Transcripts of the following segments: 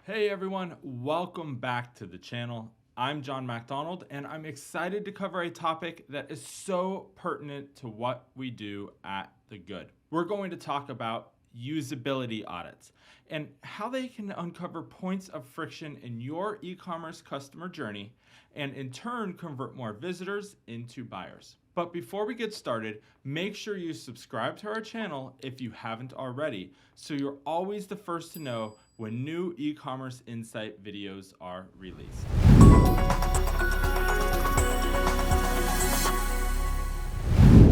Hey everyone, welcome back to the channel. I'm John MacDonald and I'm excited to cover a topic that is so pertinent to what we do at The Good. We're going to talk about usability audits and how they can uncover points of friction in your e-commerce customer journey and in turn convert more visitors into buyers. But before we get started, make sure you subscribe to our channel if you haven't already, so you're always the first to know when new e-commerce insight videos are released.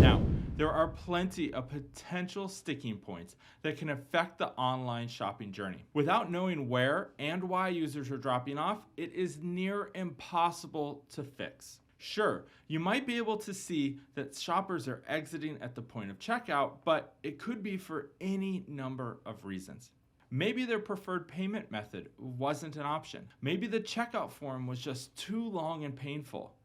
Now, there are plenty of potential sticking points that can affect the online shopping journey. Without knowing where and why users are dropping off, it is near impossible to fix. Sure, you might be able to see that shoppers are exiting at the point of checkout, but it could be for any number of reasons. Maybe their preferred payment method wasn't an option. Maybe the checkout form was just too long and painful,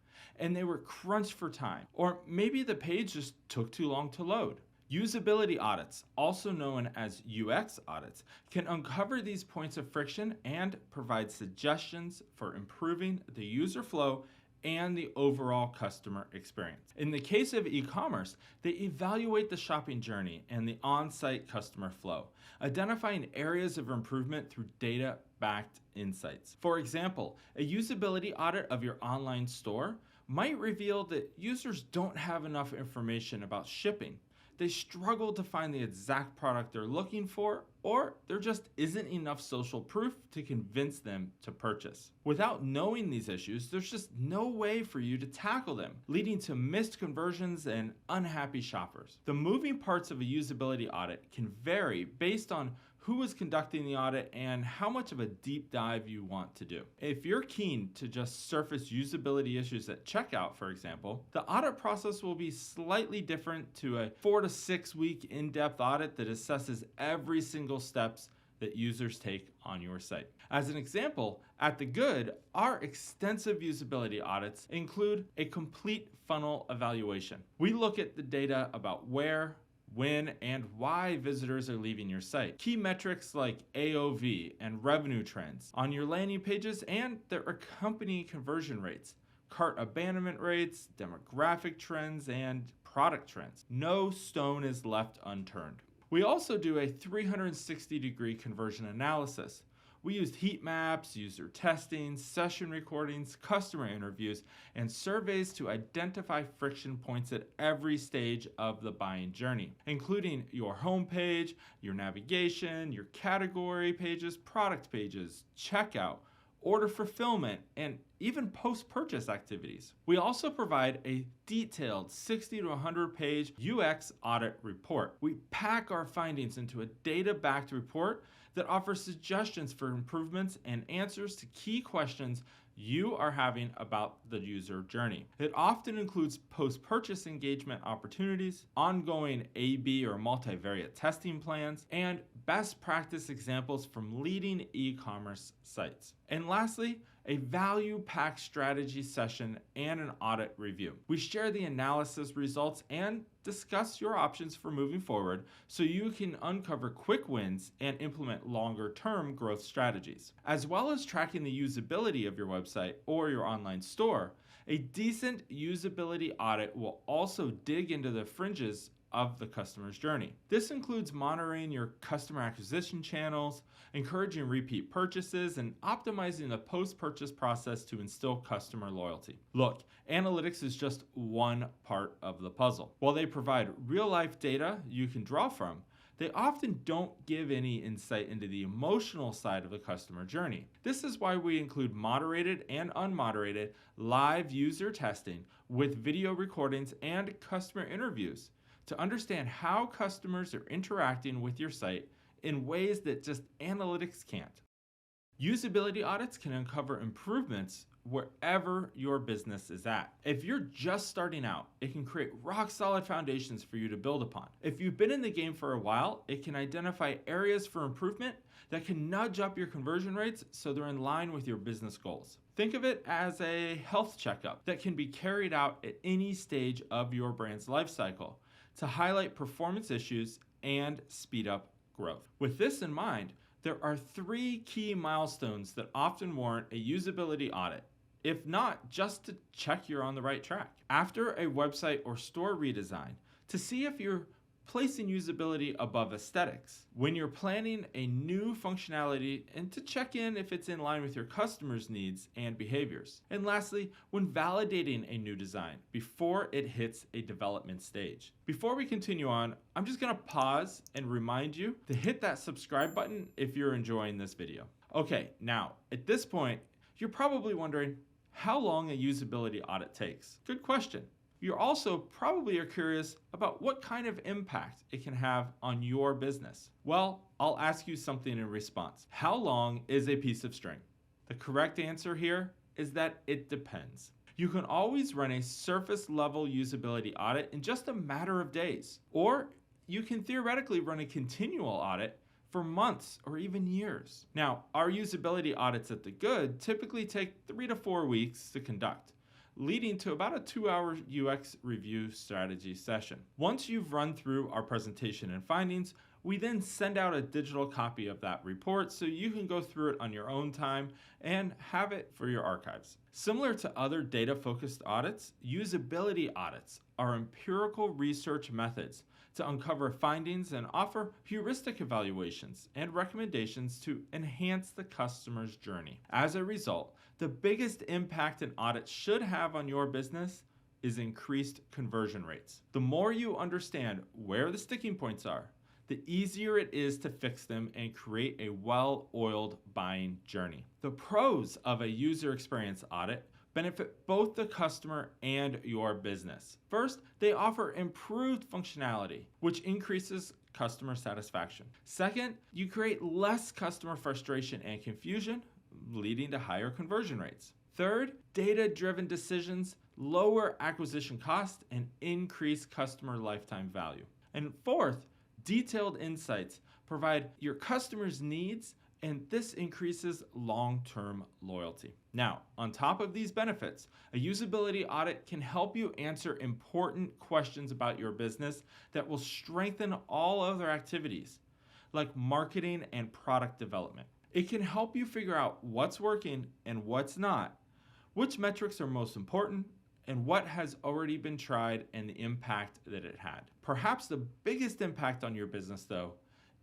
and they were crunched for time. Or maybe the page just took too long to load. Usability audits, also known as UX audits, can uncover these points of friction and provide suggestions for improving the user flow and the overall customer experience. In the case of e-commerce, they evaluate the shopping journey and the on-site customer flow, identifying areas of improvement through data-backed insights. For example, a usability audit of your online store might reveal that users don't have enough information about shipping. They struggle to find the exact product they're looking for, or there just isn't enough social proof to convince them to purchase. Without knowing these issues, there's just no way for you to tackle them, leading to missed conversions and unhappy shoppers. The moving parts of a usability audit can vary based on who is conducting the audit and how much of a deep dive you want to do. If you're keen to just surface usability issues at checkout, for example, the audit process will be slightly different to a 4 to 6 week in-depth audit that assesses every single steps that users take on your site. As an example, at The Good, our extensive usability audits include a complete funnel evaluation. We look at the data about where, when, and why visitors are leaving your site. Key metrics like AOV and revenue trends on your landing pages and their accompanying conversion rates, cart abandonment rates, demographic trends, and product trends. No stone is left unturned. We also do a 360-degree conversion analysis. We used heat maps, user testing, session recordings, customer interviews, and surveys to identify friction points at every stage of the buying journey, including your homepage, your navigation, your category pages, product pages, checkout, order fulfillment, and even post-purchase activities. We also provide a detailed 60 to 100 page UX audit report. We pack our findings into a data-backed report that offers suggestions for improvements and answers to key questions you are having about the user journey. It often includes post-purchase engagement opportunities, ongoing A/B or multivariate testing plans, and best practice examples from leading e-commerce sites. And lastly, a value-packed strategy session and an audit review. We share the analysis results and discuss your options for moving forward so you can uncover quick wins and implement longer-term growth strategies. As well as tracking the usability of your website or your online store, a decent usability audit will also dig into the fringes of the customer's journey. This includes monitoring your customer acquisition channels, encouraging repeat purchases, and optimizing the post-purchase process to instill customer loyalty. Look, analytics is just one part of the puzzle. While they provide real-life data you can draw from, they often don't give any insight into the emotional side of the customer journey. This is why we include moderated and unmoderated live user testing with video recordings and customer interviews to understand how customers are interacting with your site in ways that just analytics can't. Usability audits can uncover improvements wherever your business is at. If you're just starting out, it can create rock-solid foundations for you to build upon. If you've been in the game for a while, it can identify areas for improvement that can nudge up your conversion rates so they're in line with your business goals. Think of it as a health checkup that can be carried out at any stage of your brand's life cycle to highlight performance issues and speed up growth. With this in mind, there are 3 key milestones that often warrant a usability audit, if not just to check you're on the right track. After a website or store redesign, to see if you're placing usability above aesthetics. When you're planning a new functionality and to check in if it's in line with your customers' needs and behaviors. And lastly, when validating a new design before it hits a development stage. Before we continue on, I'm just going to pause and remind you to hit that subscribe button if you're enjoying this video. Okay, now at this point, you're probably wondering how long a usability audit takes. Good question. You also probably are curious about what kind of impact it can have on your business. Well, I'll ask you something in response. How long is a piece of string? The correct answer here is that it depends. You can always run a surface level usability audit in just a matter of days, or you can theoretically run a continual audit for months or even years. Now, our usability audits at The Good typically take 3 to 4 weeks to conduct, leading to about a 2-hour UX review strategy session. Once you've run through our presentation and findings, we then send out a digital copy of that report so you can go through it on your own time and have it for your archives. Similar to other data-focused audits, usability audits are empirical research methods to uncover findings and offer heuristic evaluations and recommendations to enhance the customer's journey. As a result, the biggest impact an audit should have on your business is increased conversion rates. The more you understand where the sticking points are, the easier it is to fix them and create a well-oiled buying journey. The pros of a user experience audit benefit both the customer and your business. First, they offer improved functionality, which increases customer satisfaction. Second, you create less customer frustration and confusion, leading to higher conversion rates. Third, data-driven decisions lower acquisition costs and increase customer lifetime value. And fourth, detailed insights provide your customers' needs, and this increases long-term loyalty. Now, on top of these benefits, a usability audit can help you answer important questions about your business that will strengthen all other activities, like marketing and product development. It can help you figure out what's working and what's not, which metrics are most important, and what has already been tried and the impact that it had. Perhaps the biggest impact on your business, though,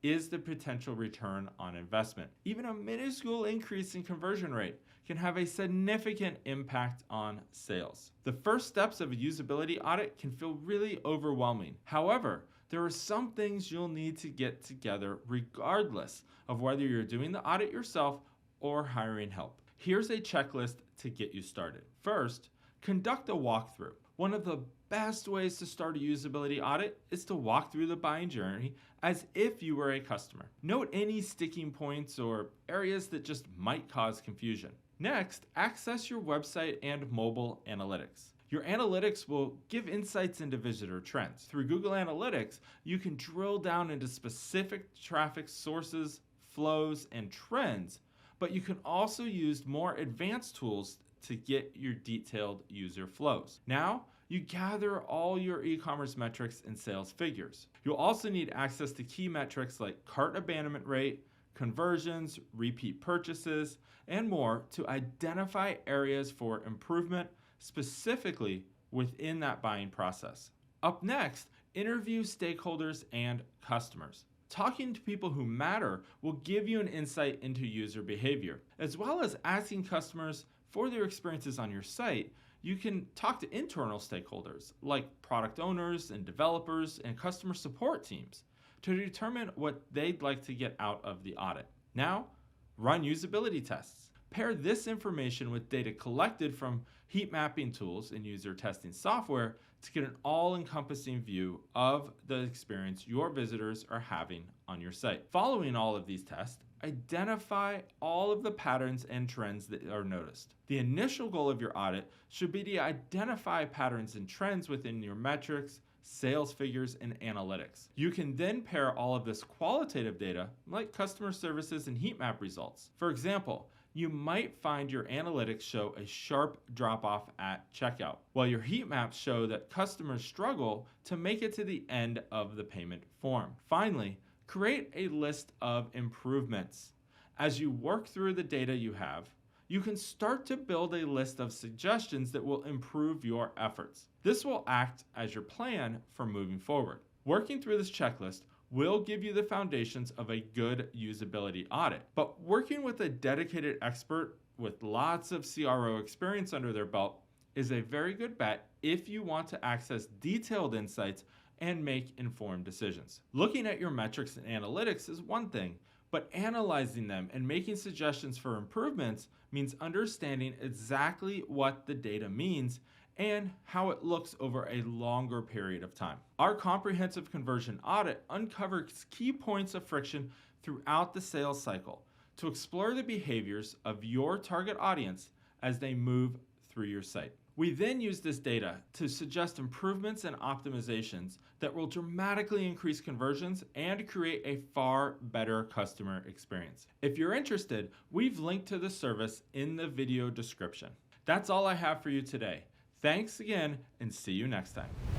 is the potential return on investment. Even a minuscule increase in conversion rate can have a significant impact on sales. The first steps of a usability audit can feel really overwhelming. However, there are some things you'll need to get together regardless of whether you're doing the audit yourself or hiring help. Here's a checklist to get you started. First, conduct a walkthrough. One of the best ways to start a usability audit is to walk through the buying journey as if you were a customer. Note any sticking points or areas that just might cause confusion. Next, access your website and mobile analytics. Your analytics will give insights into visitor trends. Through Google Analytics, you can drill down into specific traffic sources, flows, and trends, but you can also use more advanced tools to get your detailed user flows. Now, you gather all your e-commerce metrics and sales figures. You'll also need access to key metrics like cart abandonment rate, conversions, repeat purchases, and more to identify areas for improvement specifically within that buying process. Up next, interview stakeholders and customers. Talking to people who matter will give you an insight into user behavior. As well as asking customers for their experiences on your site, you can talk to internal stakeholders like product owners and developers and customer support teams to determine what they'd like to get out of the audit. Now, run usability tests. Pair this information with data collected from heat mapping tools and user testing software to get an all-encompassing view of the experience your visitors are having on your site. Following all of these tests, identify all of the patterns and trends that are noticed. The initial goal of your audit should be to identify patterns and trends within your metrics, sales figures, and analytics. You can then pair all of this qualitative data, like customer services and heat map results. For example, you might find your analytics show a sharp drop-off at checkout, while your heat maps show that customers struggle to make it to the end of the payment form. Finally, Create a list of improvements. As you work through the data you have, you can start to build a list of suggestions that will improve your efforts. This will act as your plan for moving forward. Working through this checklist will give you the foundations of a good usability audit. But working with a dedicated expert with lots of CRO experience under their belt is a very good bet if you want to access detailed insights and make informed decisions. Looking at your metrics and analytics is one thing, but analyzing them and making suggestions for improvements means understanding exactly what the data means and how it looks over a longer period of time. Our comprehensive conversion audit uncovers key points of friction throughout the sales cycle to explore the behaviors of your target audience as they move through your site. We then use this data to suggest improvements and optimizations that will dramatically increase conversions and create a far better customer experience. If you're interested, we've linked to the service in the video description. That's all I have for you today. Thanks again, and see you next time.